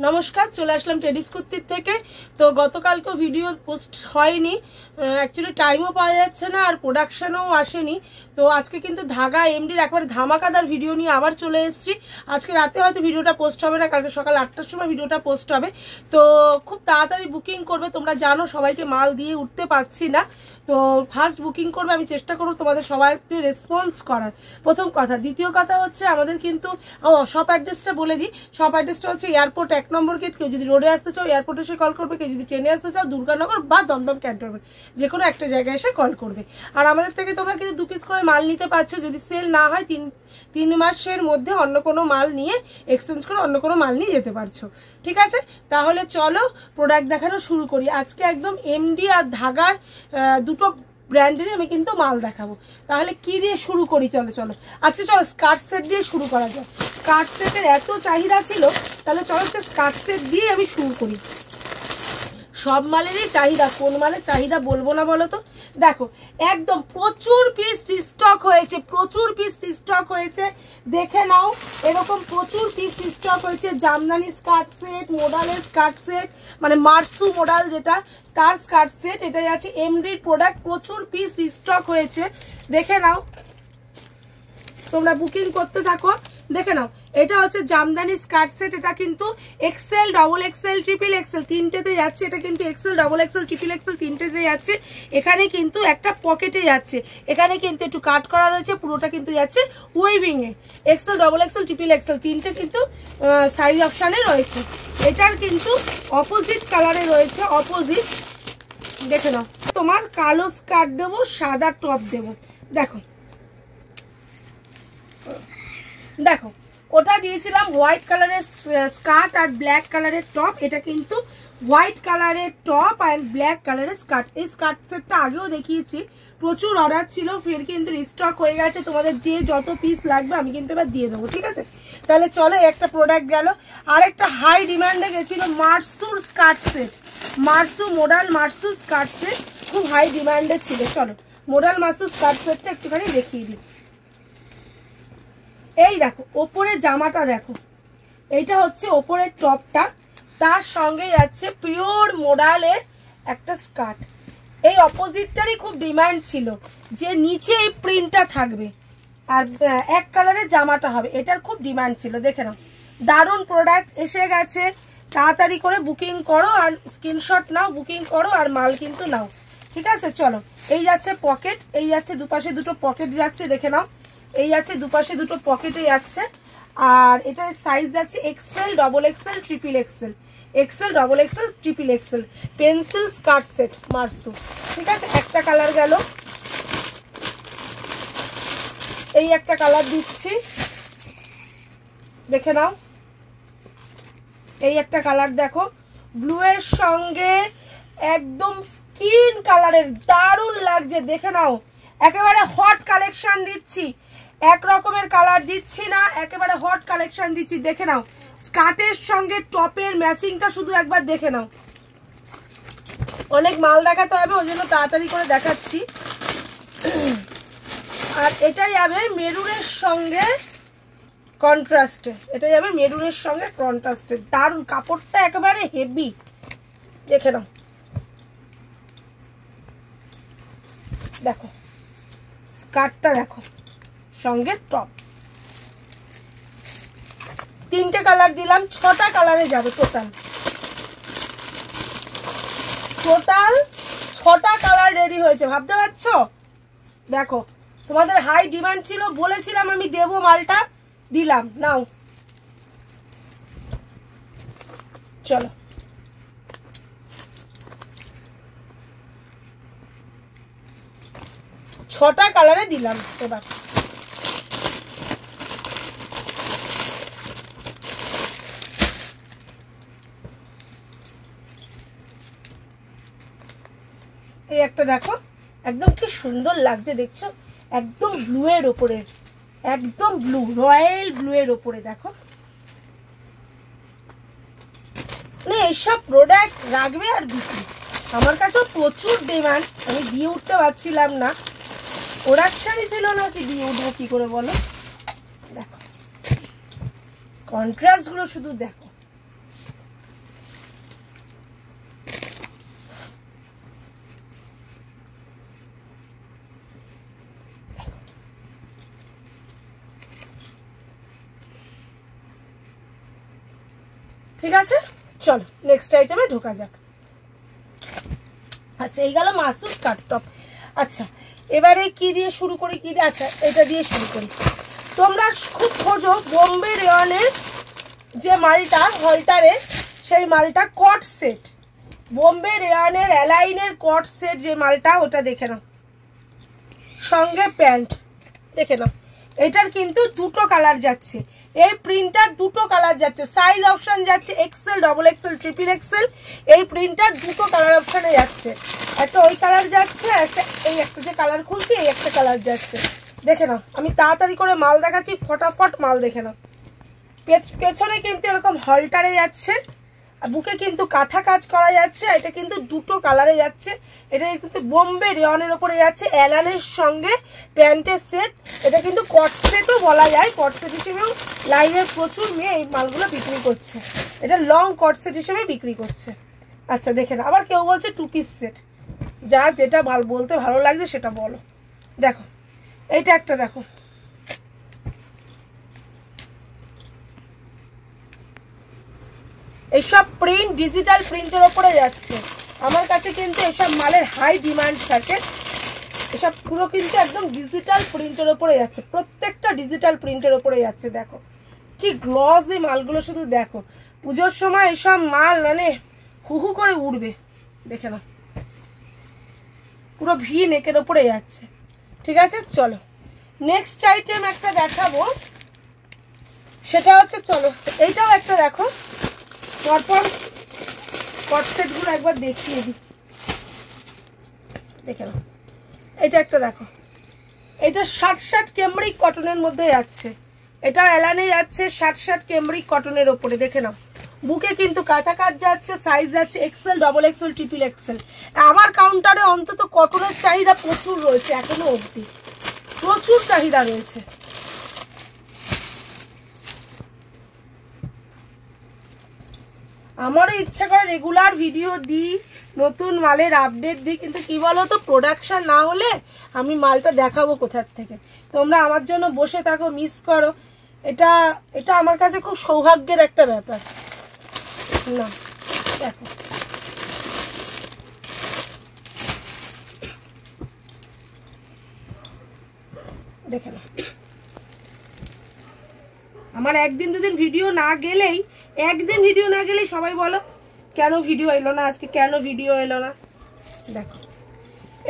নমস্কার, চলে আসলাম টেডিস কুর্তির থেকে। তো গতকালকে ভিডিও পোস্ট হয়নি, অ্যাকচুয়ালি টাইমও পাওয়া যাচ্ছে না আর প্রোডাকশনও আসেনি। তো আজকে কিন্তু ধাগা এমডির একবার ধামাকাদার ভিডিও নিয়ে আবার চলে এসেছি। আজকে রাতে হয়তো ভিডিওটা পোস্ট হবে না, কালকে সকাল 8টার সময় ভিডিওটা পোস্ট হবে। তো খুব তাড়াতাড়ি বুকিং করবে, তোমরা জানো সবাইকে মাল দিয়ে উঠতে পারছি না। তো ফার্স্ট বুকিং করবে, আমি চেষ্টা করবো তোমাদের সবাইকে রেসপন্স করার, প্রথম কথা। দ্বিতীয় কথা হচ্ছে আমাদের কিন্তু শপ অ্যাড্রেসটা বলে দিই। শপ অ্যাড্রেসটা হচ্ছে এয়ারপোর্ট 1 নম্বর গেট। কেউ যদি রোডে আসতে চাও এয়ারপোর্টে এসে কল করবে, কেউ যদি ট্রেনে আসতে চাও দুর্গানগর বা দমদম ক্যান্টনমেন্ট, যে কোনো একটা জায়গায় এসে কল করবে। আর আমাদের থেকে তোমরা কিন্তু 2 পিস করে মাল নিতে পারছো। যদি সেল না হয় 3 মাসের মধ্যে অন্য কোনো মাল নিয়ে এক্সচেঞ্জ করে অন্য কোনো মাল নিয়ে যেতে পারছো। ঠিক আছে, তাহলে চলো প্রোডাক্ট দেখানো শুরু করি। আজকে একদম এমডি আর ধাগার দুটো ব্র্যান্ডেরই আমি কিন্তু মাল দেখাবো। তাহলে কি দিয়ে শুরু করি? চলো আজকে চলো স্কার্ট সেট দিয়ে শুরু করা যায়। স্কার্ট সেটের এত চাহিদা ছিল, তাহলে চলো স্কার্ট সেট দিয়ে আমি শুরু করি। সব মালেরই চাহিদা, কোন মালের চাহিদা বলবো না বলো তো? দেখো একদম প্রচুর পিস রিস্টক হয়েছে, প্রচুর পিস রিস্টক হয়েছে, দেখে নাও। এরকম প্রচুর পিস রিস্টক হয়েছে। জামদানি স্কার্ট সেট, মোডালের স্কার্ট সেট, মানে মার্সু মোডাল যেটা, তার স্কার্ট সেট, এটাই আছে এমডির প্রোডাক্ট। প্রচুর পিস রিস্টক হয়েছে, দেখে নাও। তোমরা বুকিং করতে থাকো, দেখে নাও। এটা হচ্ছে জামদানি স্কার্ট সেট। এটা কিন্তু XL, double XL, triple XL তিনটেতে যাচ্ছে। এটা কিন্তু XL, double XL, triple XL তিনটেতে যাচ্ছে। এখানে কিন্তু একটা পকেটে যাচ্ছে, এখানে কিন্তু একটু কাট করা রয়েছে, পুরোটা কিন্তু যাচ্ছে উইভিং এ। XL, double XL, triple XL তিনটে কিন্তু সাইজ অপশানে রয়েছে। এটার কিন্তু অপোজিট কালারে রয়েছে, অপোজিট। দেখে নাও, তোমার কালো স্কার্ট দেবো, সাদা টপ দেবো। দেখো দেখো, ওটা দিয়েছিলাম হোয়াইট কালারের স্কার্ট আর ব্ল্যাক কালারের টপ। এটা কিন্তু হোয়াইট কালারের টপ আর ব্ল্যাক কালারের স্কার্ট। এই স্কার্ট সেটটা আগেও দেখিয়েছি, প্রচুর অর্ডার ছিল, ফের কিন্তু রিস্টক হয়ে গেছে। তোমাদের যে যত পিস লাগবে আমি কিন্তু এবার দিয়ে দেবো। ঠিক আছে, তাহলে চলো একটা প্রোডাক্ট গেল। আর একটা হাই ডিমান্ডে গেছিল মার্সুর স্কার্ট সেট, মার্সু মোডাল মার্সু স্কার্ট সেট, খুব হাই ডিমান্ডে ছিল। চলো মোডাল মার্সু স্কার্ট সেটটা একটুখানি দেখিয়ে দিই। এই দেখো ওপরে জামাটা, দেখো এইটা হচ্ছে ওপরের টপটা, তার সঙ্গে যাচ্ছে পিওর মোডালের একটা স্কার্ট। এই অপোজিটটারই খুব ডিমান্ড ছিল, যে নিচে এই প্রিন্টটা থাকবে আর এক কালারের জামাটা হবে, এটার খুব ডিমান্ড ছিল। দেখে নাও, দারুণ প্রোডাক্ট এসে গেছে। তাড়াতাড়ি করে বুকিং করো আর স্ক্রিনশট নাও, বুকিং করো আর মাল কিন্তু নাও। ঠিক আছে, চলো। এই যাচ্ছে পকেট, এই যাচ্ছে দুপাশে দুটো পকেট যাচ্ছে, দেখে নাও। এই যাচ্ছে দুপাশে দুটো পকেটে যাচ্ছে। আর এটার সাইজ যাচ্ছে XL, double XL, triple XL, XL, double XL, triple XL, pencil skirt set মার্সু। ঠিক আছে, একটা কালার গেল। এই একটা কালার দিচ্ছি, দেখে নাও। এই একটা কালার দেখো, ব্লু এর সঙ্গে একদম স্কিন কালারের, দারুণ লাগছে। দেখে নাও, একেবারে হট কালেকশন দিচ্ছি, এক রকমের কালার দিচ্ছি না, একেবারে হট কালেকশন দিচ্ছি। দেখে নাও, স্কার্টের সঙ্গে টপের ম্যাচিংটা শুধু একবার দেখে নাও। অনেক মাল দেখাতে হবে, ওই জন্য তাড়াতাড়ি করে দেখাচ্ছি। আর এটা যাবে মেরুনের সঙ্গে কন্ট্রাস্টে, এটা যাবে মেরুনের সঙ্গে কন্ট্রাস্টে, দারুণ কাপড়টা একেবারে হেভি। দেখে নাও, দেখো স্কার্টটা, দেখো সঙ্গে টপ। তিনটে কালার দিলাম, 6টা কালারে যাবে টোটাল 6টা কালার রেডি হয়েছে, ভাবতে পারছো? দেখো তোমাদের হাই ডিমান্ড ছিল, বলেছিলাম আমি দেবো মালটা, দিলাম। নাও চলো, ছটা কালারে দিলাম। এবার এই একটা দেখো, একদম কি সুন্দর লাগছে, দেখছো? একদম ব্লু এর ওপরে, একদম ব্লু, রয়্যাল ব্লু এর ওপরে। দেখো এইসব প্রোডাক্ট রাখবে আর বিক্রি। আমার কাছেও প্রচুর ডিমান্ড, আমি দিয়ে উঠতে পারছিলাম না, প্রোডাকশনই ছিল না, কি দিয়ে উঠবো কি করে বলো? দেখো কন্ট্রাস্ট গুলো শুধু দেখো, ঠিক আছে, চলো নেক্সট আইটেমে ঢোকা যাক। আচ্ছা, এই গেল মাসুস কাট টপ। আচ্ছা, এবারে কি দিয়ে শুরু করি, কি দিয়ে, আচ্ছা এটা দিয়ে শুরু করি। তোমরা খুব খোঁজো বোম্বে রেয়নের যে মালটা হলটারে, সেই মালটা কট সেট, বোম্বে রেয়নের অ্যালাইনের কট সেট যে মালটা, ওটা দেখে নাও, সঙ্গে প্যান্ট দেখে নাও। এটার কিন্তু দুটো কালার যাচ্ছে, এই প্রিন্টটার দুটো কালার যাচ্ছে, সাইজ অপশন যাচ্ছে XL, double XL, triple XL. এই প্রিন্টটার দুটো কালার অপশনে যাচ্ছে, একটা ওই কালার যাচ্ছে, একটা এই একটা যে কালার খুলছি এই একটা কালার যাচ্ছে। দেখে নাও, আমি তাড়াতাড়ি করে মাল দেখাচ্ছি, ফটাফট মাল দেখে নাও। পেছনে কিন্তু এরকম হলটারে যাচ্ছে, বুকে কিন্তু কাঁথা কাজ করা যাচ্ছে। এটা কিন্তু দুটো কালারে যাচ্ছে, এটা কিন্তু বোম্বে রেয়নের ওপরে যাচ্ছে, অ্যালানের সঙ্গে প্যান্টের সেট। এটা কিন্তু কট সেটও বলা যায়, কট সেট হিসেবেও লাইনের প্রচুর মেয়ে এই মালগুলো বিক্রি করছে, এটা লং কট সেট হিসেবে বিক্রি করছে। আচ্ছা দেখে না, আবার কেউ বলছে টু পিস সেট, যা যেটা বলতে ভালো লাগছে সেটা বলো। দেখো এইটা একটা, দেখো এইসব প্রিন্ট ডিজিটাল প্রিন্টের ওপরে যাচ্ছে। আমার কাছে কিন্তু এসব মালের হাই ডিমান্ড থাকে, এসব পুরো কিন্তু একদম ডিজিটাল প্রিন্টের ওপরে যাচ্ছে, প্রত্যেকটা ডিজিটাল প্রিন্টের ওপরে যাচ্ছে। দেখো কি গ্লসি মালগুলো, শুধু দেখো পুজোর সময় এসব মাল মানে হুহু করে উড়বে। দেখে নাও, পুরো ভি নেকের ওপরে যাচ্ছে। ঠিক আছে, চলো নেক্সট আইটেম একটা দেখাবো, সেটা হচ্ছে, চলো এইটাও একটা দেখো, পরপর কট সেটগুলো একবার দেখিয়ে দিই। দেখে নাও, এটা একটা দেখো, এটা 60 ক্যামব্রিক কটনের মধ্যে যাচ্ছে, এটা এলানে যাচ্ছে 60 ক্যামব্রিক কটনের ওপরে। দেখে নাও, বুকে কিন্তু কাঁথা কাজ যাচ্ছে, সাইজ যাচ্ছে XL, double XL, triple XL. আমার কাউন্টারে অন্তত কটনের চাহিদা প্রচুর রয়েছে, এখনো অবধি প্রচুর চাহিদা রয়েছে। আমারও ইচ্ছা করে রেগুলার ভিডিও দিই, নতুন মালের আপডেট দিই, কিন্তু কি বলো তো, প্রোডাকশন না হলে আমি মালটা দেখাবো কোথার থেকে। তোমরা আমার জন্য বসে থাকো, মিস করো, এটা এটা আমার কাছে খুব সৌভাগ্যের একটা ব্যাপার। না দেখো, দেখে না, আমার একদিন দুদিন ভিডিও না গেলেই, একদিন ভিডিও না গেলেই সবাই বলো কেন ভিডিও এলো না আজকে, কেন ভিডিও এলো না। দেখো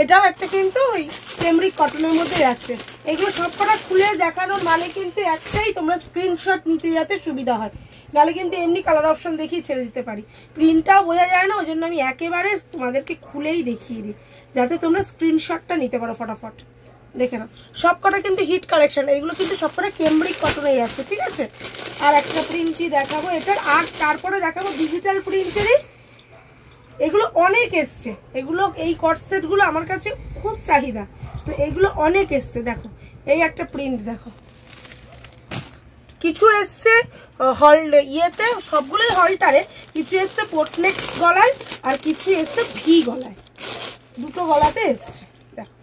এটাও একটা কিন্তু ওই ক্যামব্রিক কটনের মধ্যে যাচ্ছে। এগুলো সবকটা খুলে দেখানোর মানে কিন্তু একটাই, তোমরা স্ক্রিনশট নিতে যাতে সুবিধা হয়, নাহলে কিন্তু এমনি কালার অপশন দেখিয়ে ছেড়ে দিতে পারি, প্রিন্টটাও বোঝা যায় না। ওই জন্য আমি একেবারে তোমাদেরকে খুলেই দেখিয়ে দিই, যাতে তোমরা স্ক্রিনশটটা নিতে পারো ফটাফট। দেখে নাও, সবকটা কিন্তু হিট কালেকশন, এগুলো কিন্তু সবকটা ক্যামব্রিক কটনে যাচ্ছে। ঠিক আছে, আর একটা প্রিন্টই দেখাবো এটার, আর তারপরে দেখাবো ডিজিটাল প্রিন্টেরই। এগুলো অনেক এসছে, এগুলো এই কট সেটগুলো আমার কাছে খুব চাহিদা, তো এগুলো অনেক এসছে। দেখো এই একটা প্রিন্ট, দেখো কিছু এসছে হল ইয়েতে, সবগুলোই হলটারে, কিছু এসছে পোর্টনেক গলায়, আর কিছু এসছে ভি গলায়, দুটো গলাতে এসছে। দেখো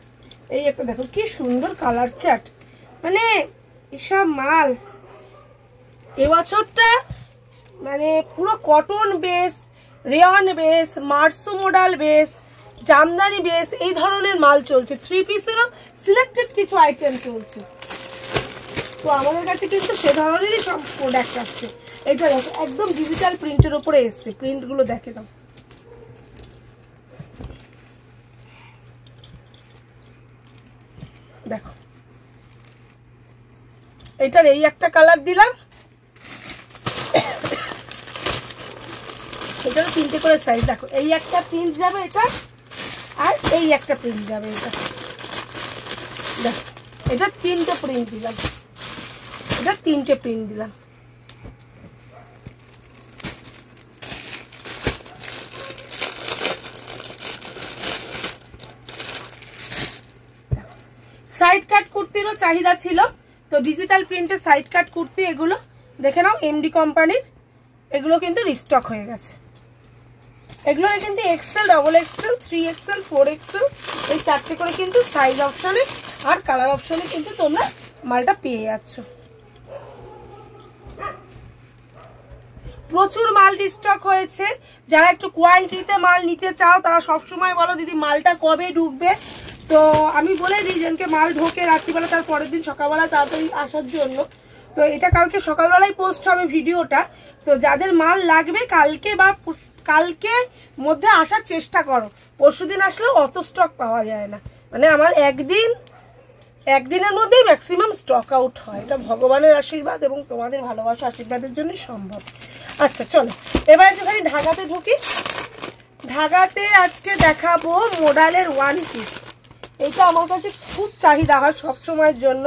এই একটা, দেখো কি সুন্দর কালার চার্ট, মানে এসব মাল এবছরটা মানে পুরো cotton base, rayon base, Marceau modal base, Jamdani base, এই ধরনের মাল চলছে। 3 পিসেরও সিলেক্টেড কিছু আইটেম চলছে, তো আমাদের কাছে কিন্তু সে ধরনেরই সব প্রোডাক্ট আসছে। এটা দেখো একদম ডিজিটাল প্রিন্টের ওপরে এসছে, প্রিন্টগুলো দেখে দাও। দেখো এটার এই একটা কালার দিলাম, এটারও 3টে করে সাইজ। দেখো এই একটা প্রিন্ট যাবে এটা, আর এই একটা প্রিন্ট যাবে এটা। দেখো এটা 3টে প্রিন্ট দিলাম, এটা 3টে প্রিন্ট দিলাম। সাইড কাট কুর্তিরও চাহিদা ছিল, তো ডিজিটাল প্রিন্টের সাইড কাট কুর্তি এগুলো দেখে নাও, এমডি কোম্পানির, এগুলো কিন্তু রিস্টক হয়ে গেছে। এগুলো কিন্তু XL, double Excel, 3XL, 4XL, এই 4টে করে কিন্তু সাইজ অপশনে আর কালার অপশনে কিন্তু তোমরা মালটা পেয়ে যাচ্ছ। প্রচুর মাল ডিস্টক হয়েছে। যারা একটু কোয়ান্টিটিতে মাল নিতে চাও তারা সবসময় বলো দিদি মালটা কবে ঢুকবে। তো আমি বলে দিই যেনকে মাল ঢোকে রাত্রিবেলা তার পরের দিন সকালবেলা তাড়াতাড়ি আসার জন্য। তো এটা কালকে সকালবেলায় পোস্ট হবে ভিডিওটা। তো যাদের মাল লাগবে কালকে বা কালকে মধ্যে আসার চেষ্টা করো। পরশুদিন আসলেও অত স্টক পাওয়া যায় না, মানে আমার একদিনের মধ্যেই ম্যাক্সিমাম স্টক আউট হয়। এটা ভগবানের আশীর্বাদ এবং তোমাদের ভালোবাসা আশীর্বাদের জন্যই সম্ভব। আচ্ছা চলো এবার একটুখানি ধাগাতে ঢুকি। ধাগাতে আজকে দেখাবো মোডালের ওয়ান পিস। এইটা আমার কাছে খুব চাহিদা হয় সবসময়ের জন্য।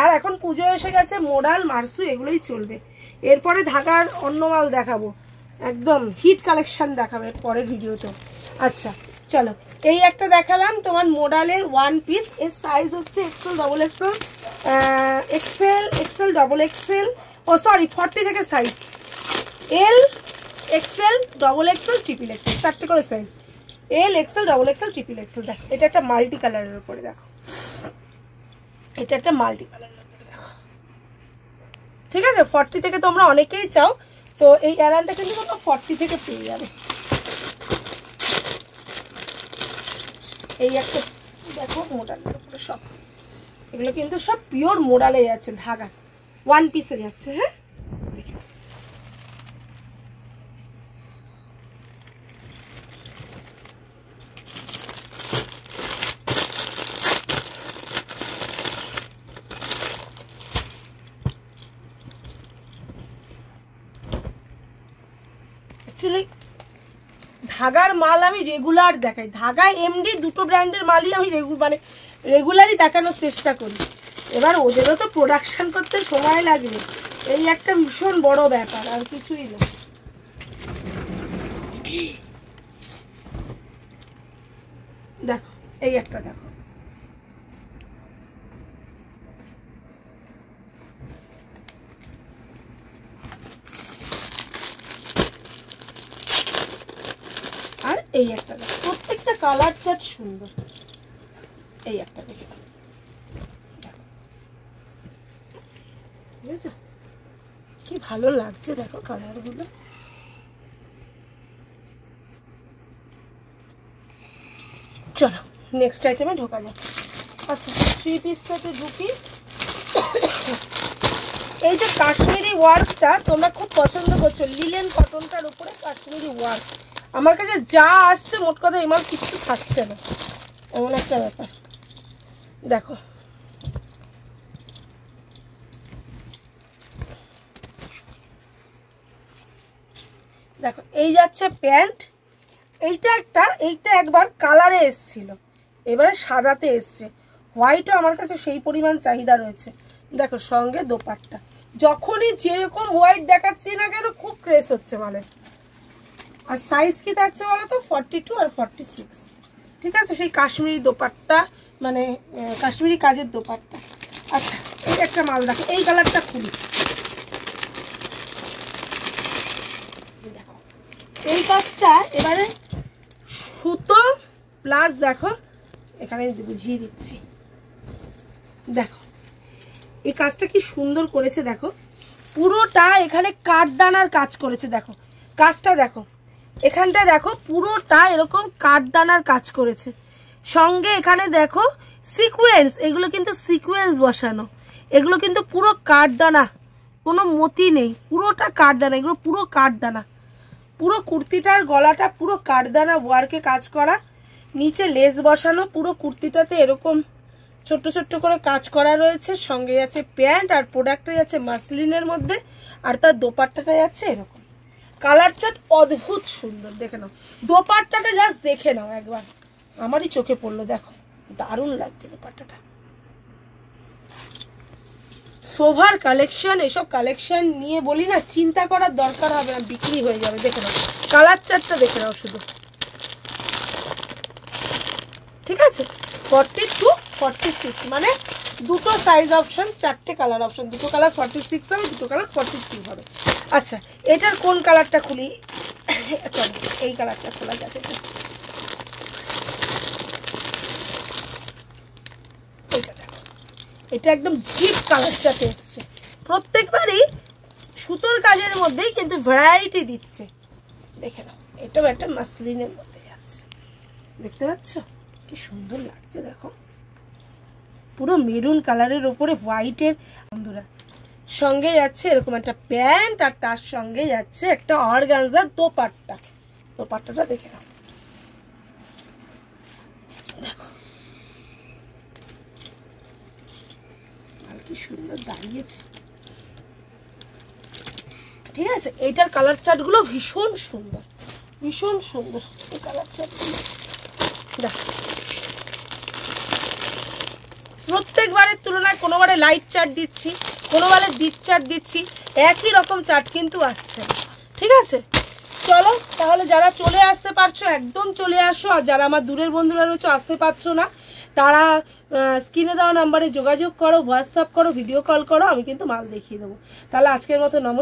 আর এখন পুজো এসে গেছে, মোডাল মার্সু এগুলোই চলবে। এরপরে ধাগার অন্য মাল দেখাবো, একদম হিট কালেকশন দেখাবে পরের ভিডিওতে। আচ্ছা চলো এই একটা দেখালাম তোমার মোডালের ওয়ান পিস। এর সাইজ হচ্ছে XL double XL, XL double XL, ও সরি 40 থেকে size L, XL, double XL, triple XL, 4টে করে size L, XL, double XL, triple XL. দেখো এটা একটা মাল্টি কালারের উপরে, দেখো এটা একটা মাল্টি কালারের উপরে, দেখো ঠিক আছে। 40 থেকে তোমরা অনেকেই চাও, তো এই অ্যালানটা কিন্তু তোমরা 40 থেকে পেয়ে যাবে। এই একটা দেখো মোডালের উপরে সব, এগুলো কিন্তু সব পিওর মোডালে যাচ্ছে, ধাগা ওয়ান পিসে যাচ্ছে। হ্যাঁ অ্যাকচুয়ালি ধাগার মাল আমি রেগুলার দেখাই। ধাগা এমডি দুটো ব্র্যান্ডের মালই আমি রেগুলারই দেখানোর চেষ্টা করি। এবার ওদেরও তো প্রোডাকশন করতে সময় লাগবে, এই একটা ভীষণ বড় ব্যাপার, আর কিছুই না। দেখো এই একটা দেখো, আর এই একটা দেখো, প্রত্যেকটা কালার চার্ট সুন্দর। এই একটা দেখে বুঝেছো কি ভালো লাগছে, দেখো কালার গুলো। চলো নেক্সট আইটেমে ঢোকা যাক। আচ্ছা 3 পিস সেটে ঢুকি। এই যে কাশ্মীরি ওয়ার্কটা তোমরা খুব পছন্দ করছো, লিলেন কটনটার উপরে কাশ্মীরি ওয়ার্ক। আমার কাছে যা আসছে মোট কথা এমন কিছু থাকছে না, এমন একটা ব্যাপার। দেখো দেখো এই যাচ্ছে প্যান্ট। এইটা একবার কালারে এসছিল, এবারে সাদাতে এসছে। হোয়াইটও আমার কাছে সেই পরিমাণ চাহিদা রয়েছে। দেখো সঙ্গে দোপাট্টা, যখনই যেরকম হোয়াইট দেখাচ্ছি না কেন খুব ক্রেজ হচ্ছে মানে। আর সাইজ কি থাকছে বলো তো 42 আর 46, ঠিক আছে। সেই কাশ্মীরি দোপাট্টা, মানে কাশ্মীরি কাজের দোপাট্টা। আচ্ছা এই একটা মাল দেখো, এই কালারটা খুলি। দেখো এই কাজটা এবারে সুতো প্লাস, দেখো এখানে বুঝিয়ে দিচ্ছি, দেখো এই কাজটা কি সুন্দর করেছে। দেখো পুরোটা এখানে কাঠদানার কাজ করেছে, দেখো কাজটা দেখো, এখানটা দেখো পুরোটা এরকম কাঠদানার কাজ করেছে। সঙ্গে এখানে দেখো সিকোয়েন্স, এগুলো কিন্তু সিকোয়েন্স বসানো, এগুলো কিন্তু পুরো কাঠদানা, কোনো মতি নেই, পুরোটা কাঠদানা, এগুলো পুরো কাঠদানা। পুরো কুর্তিটার গলাটা পুরো কাঠদানা ওয়ার্কে কাজ করা, নিচে লেস বসানো, পুরো কুর্তিটাতে এরকম ছোট্ট ছোট্ট করে কাজ করা রয়েছে। সঙ্গে যাচ্ছে প্যান্ট, আর প্রোডাক্টটা যাচ্ছে মাসলিনের মধ্যে, আর তার দোপাট্টাটা যাচ্ছে এরকম। কালার চার্ট অদ্ভুত সুন্দর, দেখে নাও দোপাট্টাটা, জাস্ট দেখে নাও একবার, আমারই চোখে পড়লো। দেখো দারুণ লাগছে দোপাট্টাটা। সোভার কালেকশন, এসব কালেকশন নিয়ে বলি না চিন্তা করার দরকার হবে না, বিক্রি হয়ে যাবে। দেখে নাও কালার চার্টটা, দেখে নাও শুধু, ঠিক আছে। 42 46 মানে দুটো সাইজ অপশন, 4টে কালার অপশন, দুটো কালার 46 হবে, দুটো কালার 42 হবে। আচ্ছা এটার কোন কালারটা খুলি, চলো এই কালারটা খোলা যাবে। এইটা দেখো, এটা একদম ডিপ কালারটাতে এসছে। প্রত্যেকবারই সুতোর কাজের মধ্যেই কিন্তু ভ্যারাইটি দিচ্ছে। দেখে নাও, এটাও একটা মাসলিনের মধ্যে আছে, দেখতে পাচ্ছ কি সুন্দর লাগছে। দেখো পুরো মেরুন কালারের উপরে হোয়াইটের, বন্ধুরা সঙ্গে যাচ্ছে এরকম একটা প্যান্ট, আর তার সঙ্গে যাচ্ছে একটা অর্গানজার দোপাট্টা। দোপাট্টাটা দেখে নাও, দেখো আর কি সুন্দর দাঁড়িয়েছে। ঠিক আছে, এইটার কালার চার্টগুলো ভীষণ সুন্দর, ভীষণ সুন্দর এই কালার চার্টগুলো। দেখো প্রত্যেকবারের তুলনায় কোনোবারে লাইট চার্ট দিচ্ছি, কোনোবারে ডিপ চার্ট দিচ্ছি, একই রকম চার্ট কিন্তু আসছে। ঠিক আছে, চলো তাহলে যারা চলে আসতে পারছো একদম চলে আসো, আর যারা আমার দূরের বন্ধুরা রয়েছে আসতে পারছো না তারা স্ক্রিনে দেওয়া নাম্বারে যোগাযোগ করো, হোয়াটসঅ্যাপ করো, ভিডিও কল করো, আমি কিন্তু মাল দেখিয়ে দেবো। তাহলে আজকের মতো নমস্কার।